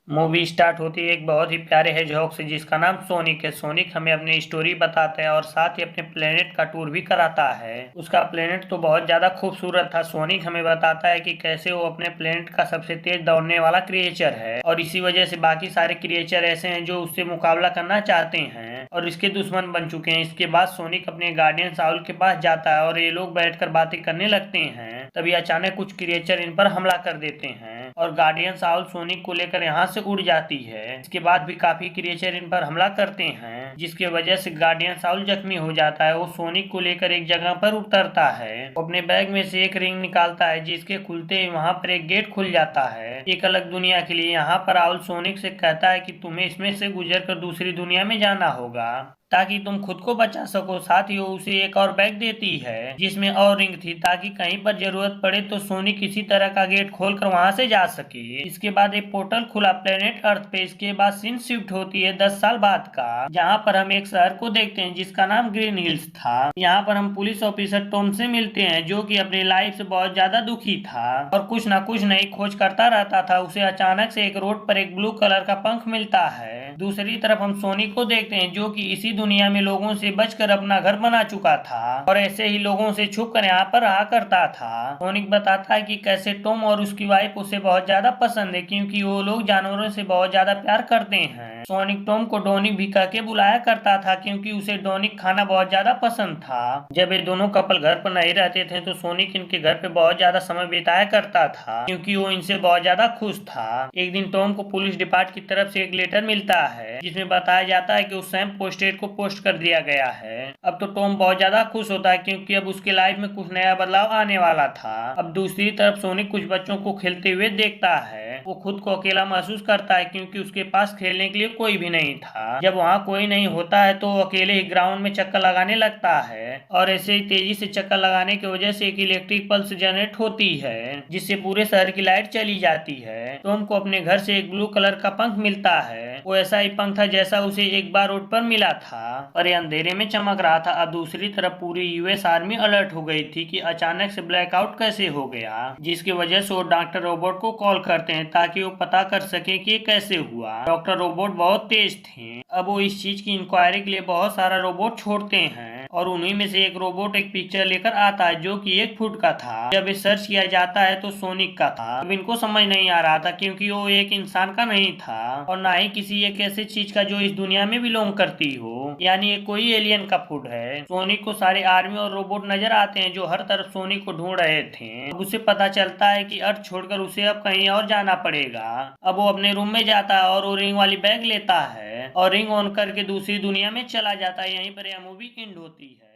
Movie start होती है एक बहुत ही प्यारे हेजहॉग से जिसका नाम सोनिक है। सोनिक हमें अपनी स्टोरी बताता है और साथ ही अपने प्लेनेट का टूर भी कराता है। उसका प्लेनेट तो बहुत ज्यादा खूबसूरत था। सोनिक हमें बताता है कि कैसे वो अपने प्लेनेट का सबसे तेज दौड़ने वाला क्रिएचर है और इसी वजह से बाकी सारे क्रिएचर ऐसे हैं जो उससे मुकाबला करना चाहते हैं और इसके दुश्मन बन चुके हैं। इसके बाद सोनिक अपने गार्डियन साउल के पास जाता है और ये लोग बैठकर बातें करने लगते हैं। तभी अचानक कुछ क्रिएचर इन पर हमला कर देते हैं और गार्डियन साउल सोनिक को लेकर यहाँ से उड़ जाती है। इसके बाद भी काफी क्रिएचर इन पर हमला करते हैं जिसकी वजह से गार्डियन साउल जख्मी हो जाता है। वो सोनिक को लेकर एक जगह पर उतरता है। वो अपने बैग में से एक रिंग निकालता है जिसके खुलते ही वहाँ पर एक गेट खुल जाता है एक अलग दुनिया के लिए। यहाँ पर राहुल सोनिक से कहता है कि तुम्हें इसमें से गुजर कर दूसरी दुनिया में जाना होगा ताकि तुम खुद को बचा सको। साथ ही वो उसे एक और बैग देती है जिसमें और रिंग थी ताकि कहीं पर जरूरत पड़े तो सोनी किसी तरह का गेट खोलकर वहां से जा सके। इसके बाद एक पोर्टल खुला प्लेनेट अर्थ पे। इसके बाद सीन शिफ्ट होती है 10 साल बाद का, जहाँ पर हम एक शहर को देखते हैं जिसका नाम ग्रीन हिल्स था। यहाँ पर हम पुलिस ऑफिसर टॉम से मिलते हैं जो कि अपनी लाइफ से बहुत ज्यादा दुखी था और कुछ ना कुछ नई खोज करता रहता था। उसे अचानक से एक रोड पर एक ब्लू कलर का पंख मिलता है। दूसरी तरफ हम सोनी को देखते हैं जो कि इसी दुनिया में लोगों से बचकर अपना घर बना चुका था और ऐसे ही लोगों से छुप कर यहाँ पर रहा करता था। सोनिक बताता है कि कैसे टॉम और उसकी वाइफ उसे बहुत ज्यादा पसंद है क्योंकि वो लोग जानवरों से बहुत ज्यादा प्यार करते हैं। सोनिक टॉम को डोनिक भी कह के बुलाया करता था क्योंकि उसे डोनिक खाना बहुत ज्यादा पसंद था। जब ये दोनों कपल घर पर नहीं रहते थे तो सोनिक इनके घर पे बहुत ज्यादा समय बिताया करता था क्योंकि वो इनसे बहुत ज्यादा खुश था। एक दिन टॉम को पुलिस डिपार्ट की तरफ से एक लेटर मिलता है जिसमें बताया जाता है कि उस सैम पोस्टेड को पोस्ट कर दिया गया है। अब तो टॉम बहुत ज्यादा खुश होता है क्योंकि अब उसके लाइफ में कुछ नया बदलाव आने वाला था। अब दूसरी तरफ सोनिक कुछ बच्चों को खेलते हुए देखता है। वो खुद को अकेला महसूस करता है क्योंकि उसके पास खेलने के लिए कोई भी नहीं था। जब वहाँ कोई नहीं होता है तो वो अकेले ही ग्राउंड में चक्कर लगाने लगता है और ऐसे ही तेजी से चक्कर लगाने की वजह से एक इलेक्ट्रिक पल्स जनरेट होती है जिससे पूरे शहर की लाइट चली जाती है। टॉम को अपने घर से एक ब्लू कलर का पंख मिलता है। वो ऐसा ही पंख था जैसा उसे एक बार रोड पर मिला था और ये अंधेरे में चमक रहा था। अब दूसरी तरफ पूरी यूएस आर्मी अलर्ट हो गई थी कि अचानक से ब्लैकआउट कैसे हो गया, जिसकी वजह से वो डॉक्टर रोबोट को कॉल करते हैं ताकि वो पता कर सके कि ये कैसे हुआ। डॉक्टर रोबोट बहुत तेज थे। अब वो इस चीज की इंक्वायरी के लिए बहुत सारा रोबोट छोड़ते हैं और उन्हीं में से एक रोबोट एक पिक्चर लेकर आता है जो कि 1 फुट का था। जब ये सर्च किया जाता है तो सोनिक का था। अब इनको समझ नहीं आ रहा था क्योंकि वो एक इंसान का नहीं था और ना ही किसी एक ऐसे चीज का जो इस दुनिया में बिलोंग करती हो, यानी ये कोई एलियन का फूड है। सोनिक को सारे आर्मी और रोबोट नजर आते हैं जो हर तरफ सोनिक को ढूंढ रहे थे। अब उसे पता चलता है कि अर्थ छोड़कर उसे अब कहीं और जाना पड़ेगा। अब वो अपने रूम में जाता है और वो रिंग वाली बैग लेता है और रिंग ऑन करके दूसरी दुनिया में चला जाता है। यहीं पर यह मूवी एंड होती है।